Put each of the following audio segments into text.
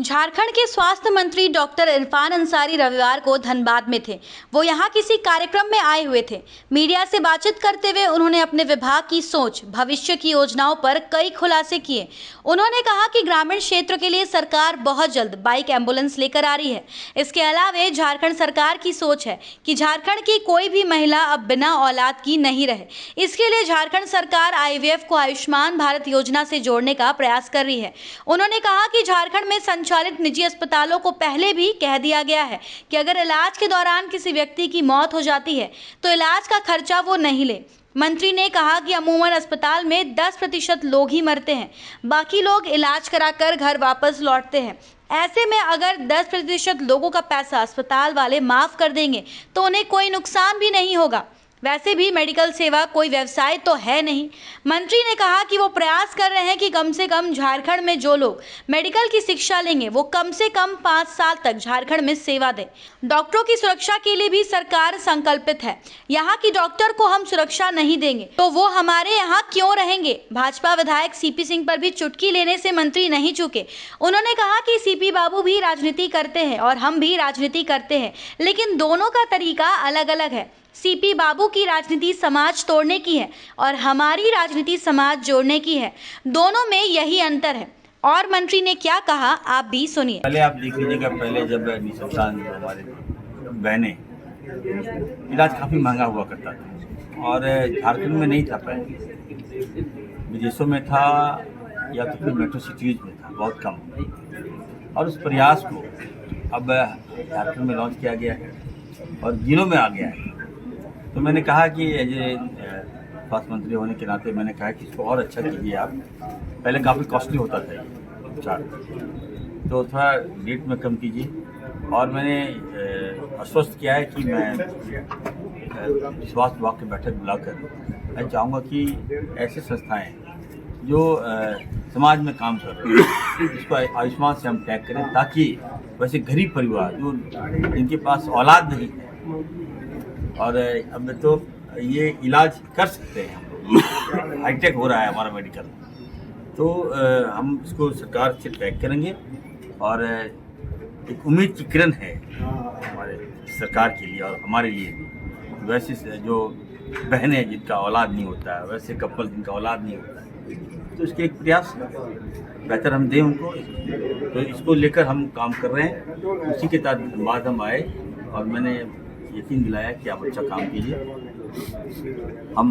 झारखंड के स्वास्थ्य मंत्री डॉक्टर इरफान अंसारी रविवार को धनबाद में थे। वो यहाँ किसी कार्यक्रम में आए हुए थे। मीडिया से बातचीत करते हुए उन्होंने अपने विभाग की सोच, भविष्य की योजनाओं पर कई खुलासे किए। उन्होंने कहा कि ग्रामीण क्षेत्र के लिए सरकार बहुत जल्द बाइक एम्बुलेंस लेकर आ रही है। इसके अलावा झारखंड सरकार की सोच है कि झारखंड की कोई भी महिला अब बिना औलाद की नहीं रहे। इसके लिए झारखंड सरकार IVF को आयुष्मान भारत योजना से जोड़ने का प्रयास कर रही है। उन्होंने कहा कि झारखंड में संचालित निजी अस्पतालों को पहले भी कह दिया गया है कि अगर इलाज के दौरान किसी व्यक्ति की मौत हो जाती है तो इलाज का खर्चा वो नहीं ले। मंत्री ने कहा कि अमूमन अस्पताल में 10% लोग ही मरते हैं, बाकी लोग इलाज कराकर घर वापस लौटते हैं। ऐसे में अगर 10% लोगों का पैसा अस्पताल वाले माफ कर देंगे तो उन्हें कोई नुकसान भी नहीं होगा। वैसे भी मेडिकल सेवा कोई व्यवसाय तो है नहीं। मंत्री ने कहा कि वो प्रयास कर रहे हैं कि कम से कम झारखंड में जो लोग मेडिकल की शिक्षा लेंगे वो कम से कम 5 साल तक झारखंड में सेवा दें। डॉक्टरों की सुरक्षा के लिए भी सरकार संकल्पित है। यहाँ की डॉक्टर को हम सुरक्षा नहीं देंगे तो वो हमारे यहाँ क्यों रहेंगे। भाजपा विधायक CP सिंह पर भी चुटकी लेने से मंत्री नहीं चूके। उन्होंने कहा कि CP बाबू भी राजनीति करते हैं और हम भी राजनीति करते हैं, लेकिन दोनों का तरीका अलग अलग है। CP बाबू की राजनीति समाज तोड़ने की है और हमारी राजनीति समाज जोड़ने की है। दोनों में यही अंतर है। और मंत्री ने क्या कहा आप भी सुनिए। पहले आप देख लीजिएगा, पहले जब निसंतान हमारे बहनें, इलाज काफ़ी महंगा हुआ करता था और झारखंड में नहीं था, पहले विदेशों में था या तो फिर मेट्रो सिटीज़ में था, बहुत कम। और उस प्रयास को अब झारखंड में लॉन्च किया गया है और जिलों में आ गया है। तो मैंने कहा कि एज ए स्वास्थ्य मंत्री होने के नाते मैंने कहा कि इसको और अच्छा कीजिए आप। पहले काफ़ी कॉस्टली होता था ये उपचार, तो थोड़ा रेट में कम कीजिए। और मैंने आश्वस्त किया है कि मैं स्वास्थ्य विभाग की बैठक बुलाकर मैं चाहूँगा कि ऐसे संस्थाएं जो समाज में काम कर रहे हैं इसको आयुष्मान से हम टैग करें, ताकि वैसे गरीब परिवार जो जिनके पास औलाद नहीं है और अब तो ये इलाज कर सकते हैं, हम लोग हाईटेक हो रहा है हमारा मेडिकल, तो हम इसको सरकार से टैग करेंगे। और एक उम्मीद की किरण है हमारे सरकार के लिए और हमारे लिए भी। वैसे जो बहनें जिनका औलाद नहीं होता है, वैसे कपल जिनका औलाद नहीं होता है, तो इसके एक प्रयास बेहतर हम दें उनको। तो इसको लेकर हम काम कर रहे हैं। उसी के तहत बाद हम आए और मैंने यकीन दिलाया कि आप अच्छा काम कीजिए, हम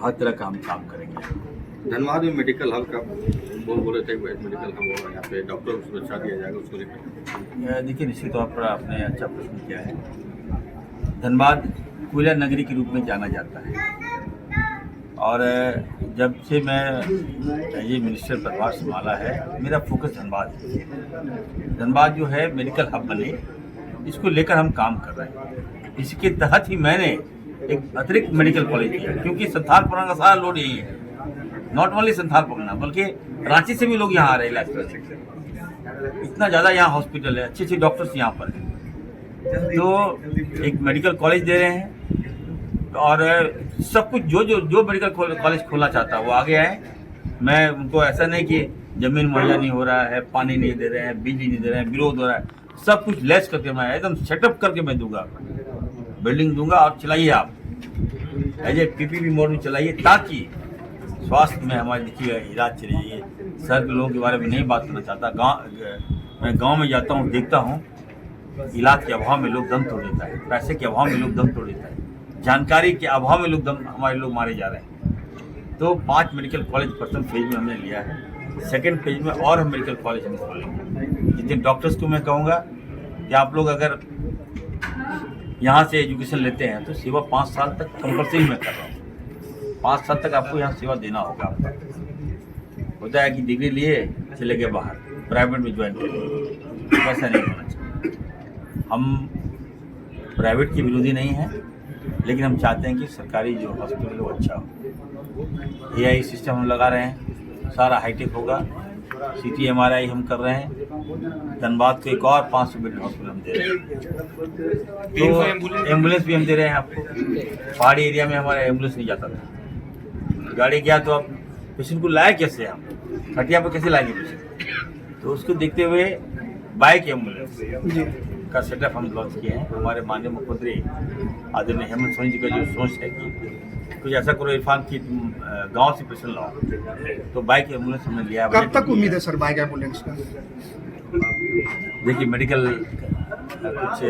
हर तरह का हम काम करेंगे। धनबाद में मेडिकल हब का बोल रहे थे, मेडिकल हब होगा यहाँ पे, डॉक्टर को सुरक्षा दिया जाएगा, उसको लेकर देखिए निश्चित तौर पर आपने अच्छा प्रश्न किया है। धनबाद कोयला नगरी के रूप में जाना जाता है और जब से मैं ये मिनिस्टर प्रभार संभाला है, मेरा फोकस धनबाद है। धनबाद जो है मेडिकल हब बने, इसको लेकर हम काम कर रहे हैं। इसके तहत ही मैंने एक अतिरिक्त मेडिकल कॉलेज किया, क्योंकि संथाल परगना का सारा लोड यही है। नॉट ओनली संथाल परगना बल्कि रांची से भी लोग यहाँ आ रहे हैं इलाज करने। इतना ज़्यादा यहाँ हॉस्पिटल है, अच्छे अच्छे डॉक्टर्स यहाँ पर हैं, तो एक मेडिकल कॉलेज दे रहे हैं और सब कुछ जो मेडिकल कॉलेज खोलना चाहता है वो आगे आए। मैं उनको ऐसा नहीं कि जमीन मुहैया नहीं हो रहा है, पानी नहीं दे रहे हैं, बिजली नहीं दे रहे हैं, विरोध हो रहा है, सब कुछ लेस करके मैं एकदम सेटअप करके मैं दूंगा, बिल्डिंग दूंगा और चलाइए आप एज ए PPP मोड में चलाइए, ताकि स्वास्थ्य में हमारे देखिए इलाज चले जाइए। शहर के लोगों के बारे में नहीं बात करना चाहता। मैं गांव में जाता हूं, देखता हूं इलाज के अभाव में लोग दम तोड़ देता है, पैसे के अभाव में लोग दम तोड़ देता है, जानकारी के अभाव में हमारे लोग मारे जा रहे हैं। तो 5 मेडिकल कॉलेज प्रथम फेज में हमने लिया है, सेकेंड फेज में और हम मेडिकल कॉलेज हम खोलेंगे। जितने डॉक्टर्स को मैं कहूँगा कि आप लोग अगर यहाँ से एजुकेशन लेते हैं तो सेवा 5 साल तक कंपल्सरी मैं कर रहा हूँ। 5 साल तक आपको यहाँ सेवा देना होगा। आपका होता है कि डिग्री लिए चले गए बाहर, प्राइवेट में ज्वाइन करें, वैसा नहीं होना चाहिए। हम प्राइवेट के विरोधी नहीं हैं, लेकिन हम चाहते हैं कि सरकारी जो हॉस्पिटल है वो अच्छा हो। AI सिस्टम हम लगा रहे हैं, सारा हाईटेक होगा। CT MRI हम कर रहे हैं। धनबाद को एक और 500 बेड हॉस्पिटल हम दे रहे हैं। तो एम्बुलेंस भी हम दे रहे हैं आपको। पहाड़ी एरिया में हमारा एम्बुलेंस नहीं जाता था, गाड़ी गया तो अब पेशेंट को लाए कैसे, हम खटिया पर कैसे लाएंगे पेशेंट। तो उसको देखते हुए बाइक एम्बुलेंस का सेटअप हम लॉन्च किए हैं। हमारे माननीय मुख्यमंत्री आदरणीय हेमंत सोरेन जी का जो सोच है कि कुछ ऐसा करो इरफान की तुम गांव से पेशेंट लाओ, तो बाइक एम्बुलेंस हमने लिया है। कब तक उम्मीद है सर बाइक एम्बुलेंस का? देखिए मेडिकल कुछ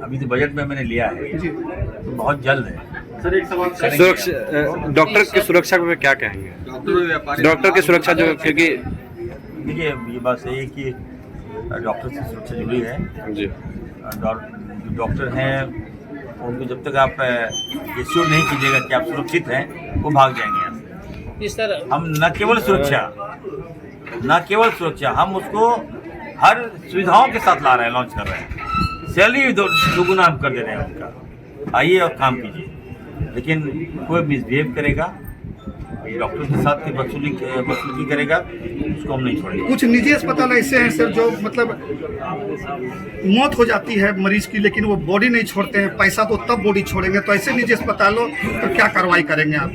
अभी तो बजट में मैंने लिया है, जी तो बहुत जल्द है। सर एक सवाल सुरक्षा, डॉक्टर की सुरक्षा में क्या कहेंगे? डॉक्टर की सुरक्षा जो, क्योंकि देखिए ये बात सही है कि डॉक्टर की सुरक्षा जरूरी है। जी जो डॉक्टर हैं उनको जब तक आप ये श्योर नहीं कीजिएगा कि आप सुरक्षित हैं, वो भाग जाएंगे यहाँ से। हम न केवल सुरक्षा, हम उसको हर सुविधाओं के साथ ला रहे हैं, लॉन्च कर रहे हैं। सैलरी दोगुना हम कर दे रहे हैं उनका, आइए और काम कीजिए। लेकिन कोई मिसबिहेव करेगा, डॉक्टर के साथ की बदसलूकी करेगा, उसको हम नहीं छोड़ेंगे। कुछ निजी अस्पताल ऐसे हैं सर जो मतलब मौत हो जाती है मरीज की, लेकिन वो बॉडी नहीं छोड़ते हैं, पैसा तो तब बॉडी छोड़ेंगे। तो ऐसे निजी अस्पतालों पर क्या कार्रवाई करेंगे आप?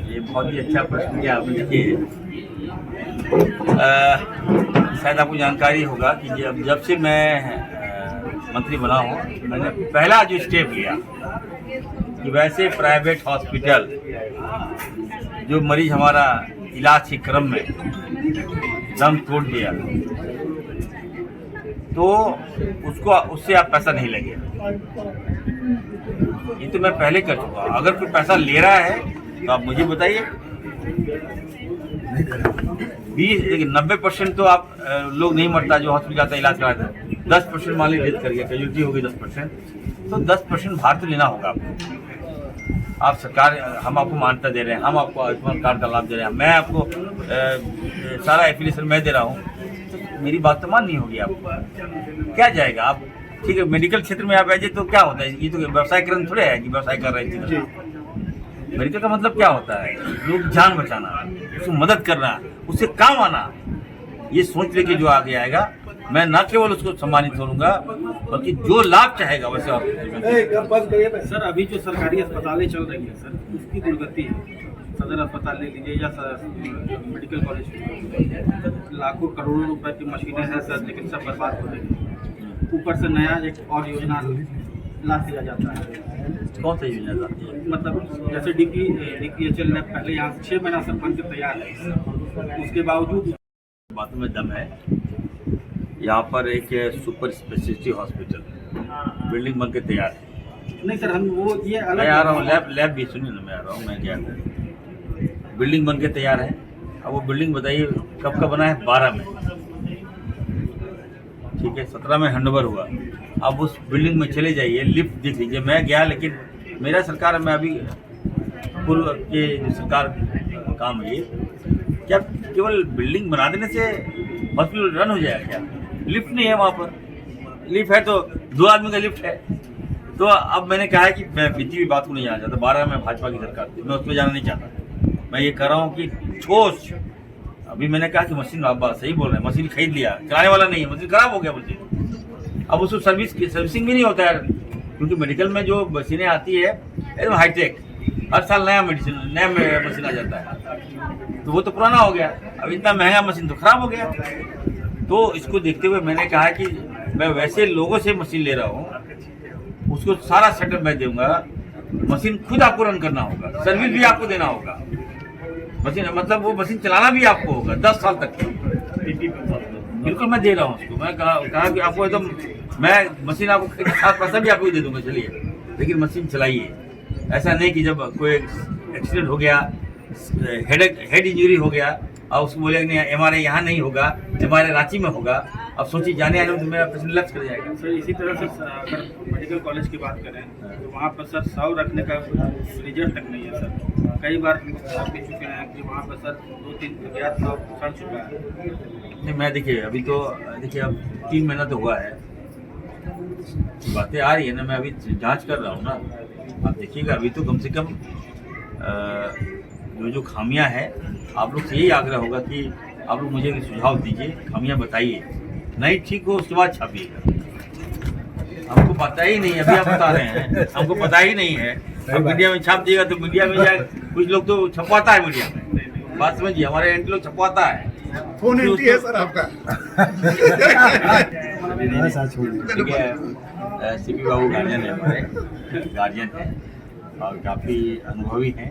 ये बहुत ही अच्छा प्रश्न किया आपने। देखिए शायद आपको जानकारी होगा कि जब से मैं मंत्री बना हूँ, मैंने पहला जो स्टेप लिया कि वैसे प्राइवेट हॉस्पिटल जो मरीज हमारा इलाज के क्रम में दम तोड़ दिया, तो उससे आप पैसा नहीं लेंगे। ये तो मैं पहले कर चुका। अगर कोई पैसा ले रहा है तो आप मुझे बताइए। 90% तो आप लोग नहीं मरता जो हॉस्पिटल जाता है इलाज कराता है। 10% मान लीजिए डेथ कर गया, कैजुअलिटी हो गई 10%, तो 10% भार तो लेना होगा आपको। आप सरकार, हम आपको मान्यता दे रहे हैं, हम आपको आयुष्मान कार्ड का लाभ दे रहे हैं, मैं आपको सारा एफिलिएशन मैं दे रहा हूँ, तो मेरी बात तो माननी होगी आपको। क्या जाएगा आप? ठीक है, मेडिकल क्षेत्र में आप आइए तो क्या होता है? ये तो व्यवसायकरण थोड़े है कि व्यवसाय कर रहे हैं। मेडिकल का मतलब क्या होता है? लोग जान बचाना, उसको मदद करना, उससे काम आना। ये सोच लेके जो आगे आएगा, मैं न केवल उसको सम्मानित करूंगा, बल्कि जो लाभ चाहेगा वैसे आप। सर अभी जो सरकारी अस्पतालें चल रही है सर, उसकी दुर्गति है। सदर अस्पताल ले लीजिए या मेडिकल कॉलेज, लाखों करोड़ों रुपए की मशीनें हैं सर, लेकिन सब बर्बाद हो रही है। ऊपर से नया एक और योजना ला दिया जाता है। कौन सी योजना जाती है? मतलब जैसे DPHL लैब पहले यहाँ 6 महीना से बन के तैयार है, उसके बावजूद बातों में दम है। यहाँ पर एक सुपर स्पेशलिटी हॉस्पिटल बिल्डिंग बन के तैयार है। नहीं सर, हम वो ये अलग, मैं आ रहा हूँ, लैब भी सुनिए ना, मैं आ रहा हूँ, मैं क्या बिल्डिंग बन के तैयार है। अब वो बिल्डिंग बताइए कब का बना है? 12 में, ठीक है, 17 में हैंडओवर हुआ। अब उस बिल्डिंग में चले जाइए, लिफ्ट देख लीजिए। मैं गया, लेकिन मेरा सरकार में अभी पूर्व के सरकार काम है ये, क्या केवल बिल्डिंग बना देने से हॉस्पिटल रन हो जाएगा क्या? लिफ्ट नहीं है वहाँ पर। लिफ्ट है तो 2 आदमी का लिफ्ट है। तो अब मैंने कहा है कि मैं बीती हुई बात को नहीं जाना चाहता। 12 में भाजपा की सरकार थी, मैं उस पर जाना नहीं चाहता। मैं ये कह रहा हूँ कि ठोस, अभी मैंने कहा कि मशीन, आप बात सही बोल रहे हैं, मशीन खरीद लिया, चलाने वाला नहीं है, मशीन खराब हो गया मशीन। अब उसको सर्विसिंग भी नहीं होता है, क्योंकि मेडिकल में जो मशीनें आती है एकदम हाईटेक, हर साल नया मशीन आ जाता है, तो वो तो पुराना हो गया। अब इतना महंगा मशीन तो खराब हो गया। तो इसको देखते हुए मैंने कहा कि मैं वैसे लोगों से मशीन ले रहा हूँ, उसको सारा सेटअप मैं दूंगा, मशीन खुद आपको रन करना होगा, सर्विस भी आपको देना होगा, मशीन मतलब वो मशीन चलाना भी आपको होगा 10 साल तक। बिल्कुल मैं दे रहा हूँ उसको। मैं कहा कि आपको एकदम, मैं मशीन आपको साथ पैसा भी आपको दे दूंगा, चलिए, लेकिन मशीन चलाइए। ऐसा नहीं कि जब कोई एक्सीडेंट हो गया, हेड इंजरी हो गया, और उसको बोले नहीं MRI यहाँ नहीं होगा, MRI रांची में होगा। अब सोचिए जाने आने में तो मेरा पेशेंट लक्ष्य कर जाएगा। सर इसी तरह से अगर मेडिकल कॉलेज की बात करें तो वहाँ पर सर 100 रखने का रिजल्ट तक नहीं है सर। कई बार आप देख चुके हैं कि वहाँ पर सर 2-3 अज्ञात लोग सड़ चुका है। नहीं, मैं देखिए अभी तो देखिए अब 3 महीना तो हुआ है, बातें आ रही है ना, मैं अभी जांच कर रहा हूँ ना। आप देखिएगा अभी तो कम से कम जो खामियां हैं, आप लोग से यही आग्रह होगा कि आप लोग मुझे सुझाव दीजिए, खामियां बताइए, नहीं ठीक हो उसके बाद छापिएगा। हमको पता ही नहीं, अभी आप बता रहे हैं, हमको पता ही नहीं है। अब मीडिया में छाप दिएगा तो मीडिया में जाए, कुछ लोग तो छपवाता है मीडिया में, बात समझिए, हमारे एंटी लोग छपवाता है, फोन एंट्री है सर आपका। सीपी बाबू गार्जियन है, हमारे गार्जियन है और काफ़ी अनुभवी हैं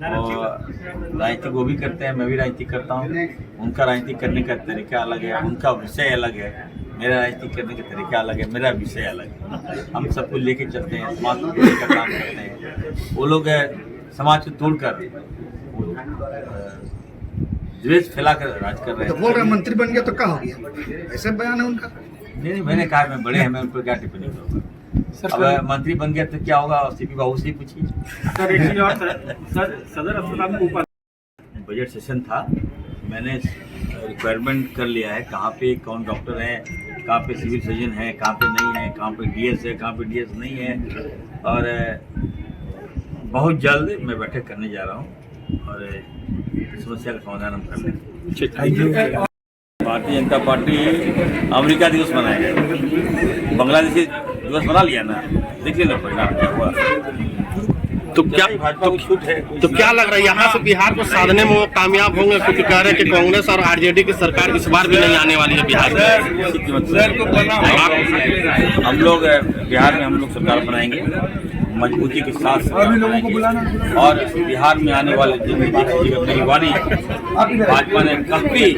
और राजनीति वो भी करते हैं, मैं भी राजनीति करता हूँ। उनका राजनीति करने का तरीका अलग है, उनका विषय अलग है, मेरा राजनीति करने का तरीका अलग है, मेरा विषय अलग है। हम सबको लेके चलते हैं, समाज को जोड़ने का काम करते हैं। वो लोग समाज को तोड़कर द्वेष फैलाकर राज कर रहे तो हैं। बोल रहे मंत्री बन गया तो क्या हो गया, ऐसे बयान है उनका। नहीं, मैंने कहा मैं बड़े हैं, मैं उन पर क्या टिप्पणी करूँगा। अब मंत्री बन गया तो क्या होगा, सीपी बाबू से ही पूछिए। सर एक चीज और सर, सदर अस्पताल में ऊपर बजट सेशन था, मैंने रिक्वायरमेंट कर लिया है कहाँ पे कौन डॉक्टर है, कहाँ पे सिविल सर्जन है, कहाँ पे नहीं है, कहाँ पे डीएस है, कहाँ पे डीएस नहीं है। और बहुत जल्द मैं बैठक करने जा रहा हूँ और समस्या का समाधान हम कर लेंगे। भारतीय जनता पार्टी अमेरिका दिवस मनाएगा, बांग्लादेशी दिवस मना लिया ना, देख लेना परिणाम क्या हुआ। तो क्या भाजपा को छूट है। तो क्या लग रहा है यहाँ से बिहार को साधने में वो कामयाब होंगे, क्योंकि कह रहे हैं कि कांग्रेस और आरजेडी की सरकार इस बार भी नहीं आने वाली है बिहार में। हम लोग बिहार में हम लोग सरकार बनाएंगे मजबूती के साथ बनाएंगे। और बिहार में आने वाले दिन में मेरी वाणी भाजपा ने काफी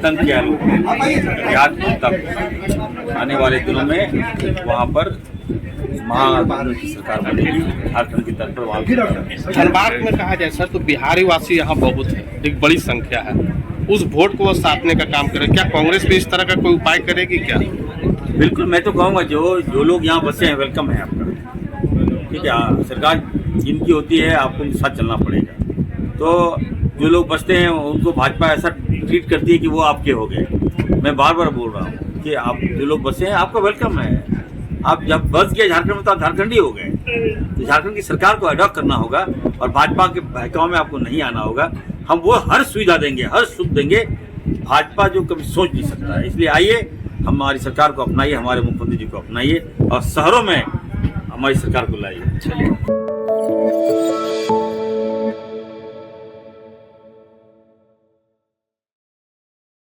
तंग किया लोग बिहार तक आने वाले दिनों में वहाँ पर महागठबंधन की सरकार बनेगी, झारखंड की तरफ पर वहाँ। धनबाद में कहा जाए सर तो बिहारी वासी यहाँ बहुत है, एक बड़ी संख्या है, उस वोट को वो साधने का काम करे, क्या कांग्रेस भी इस तरह का कोई उपाय करेगी क्या? बिल्कुल, मैं तो कहूँगा जो लोग यहाँ बसे हैं वेलकम है आपका, ठीक है। सरकार जिनकी होती है आपको उनके साथ चलना पड़ेगा। तो जो लोग बसते हैं उनको भाजपा ऐसा ट्रीट करती है कि वो आपके हो गए। मैं बार बार बोल रहा हूँ कि आप जो लोग बसे हैं आपका वेलकम है। आप जब बस गए झारखंड में तो आप झारखंडी हो गए। तो झारखंड की सरकार को अडॉप्ट करना होगा और भाजपा के बहकाव में आपको नहीं आना होगा। हम वो हर सुविधा देंगे, हर सुख देंगे, भाजपा जो कभी सोच नहीं सकता है। इसलिए आइए, हमारी सरकार को अपनाइए, हमारे मुख्यमंत्री जी को अपनाइए और शहरों में हमारी सरकार को लाइए। चलिए।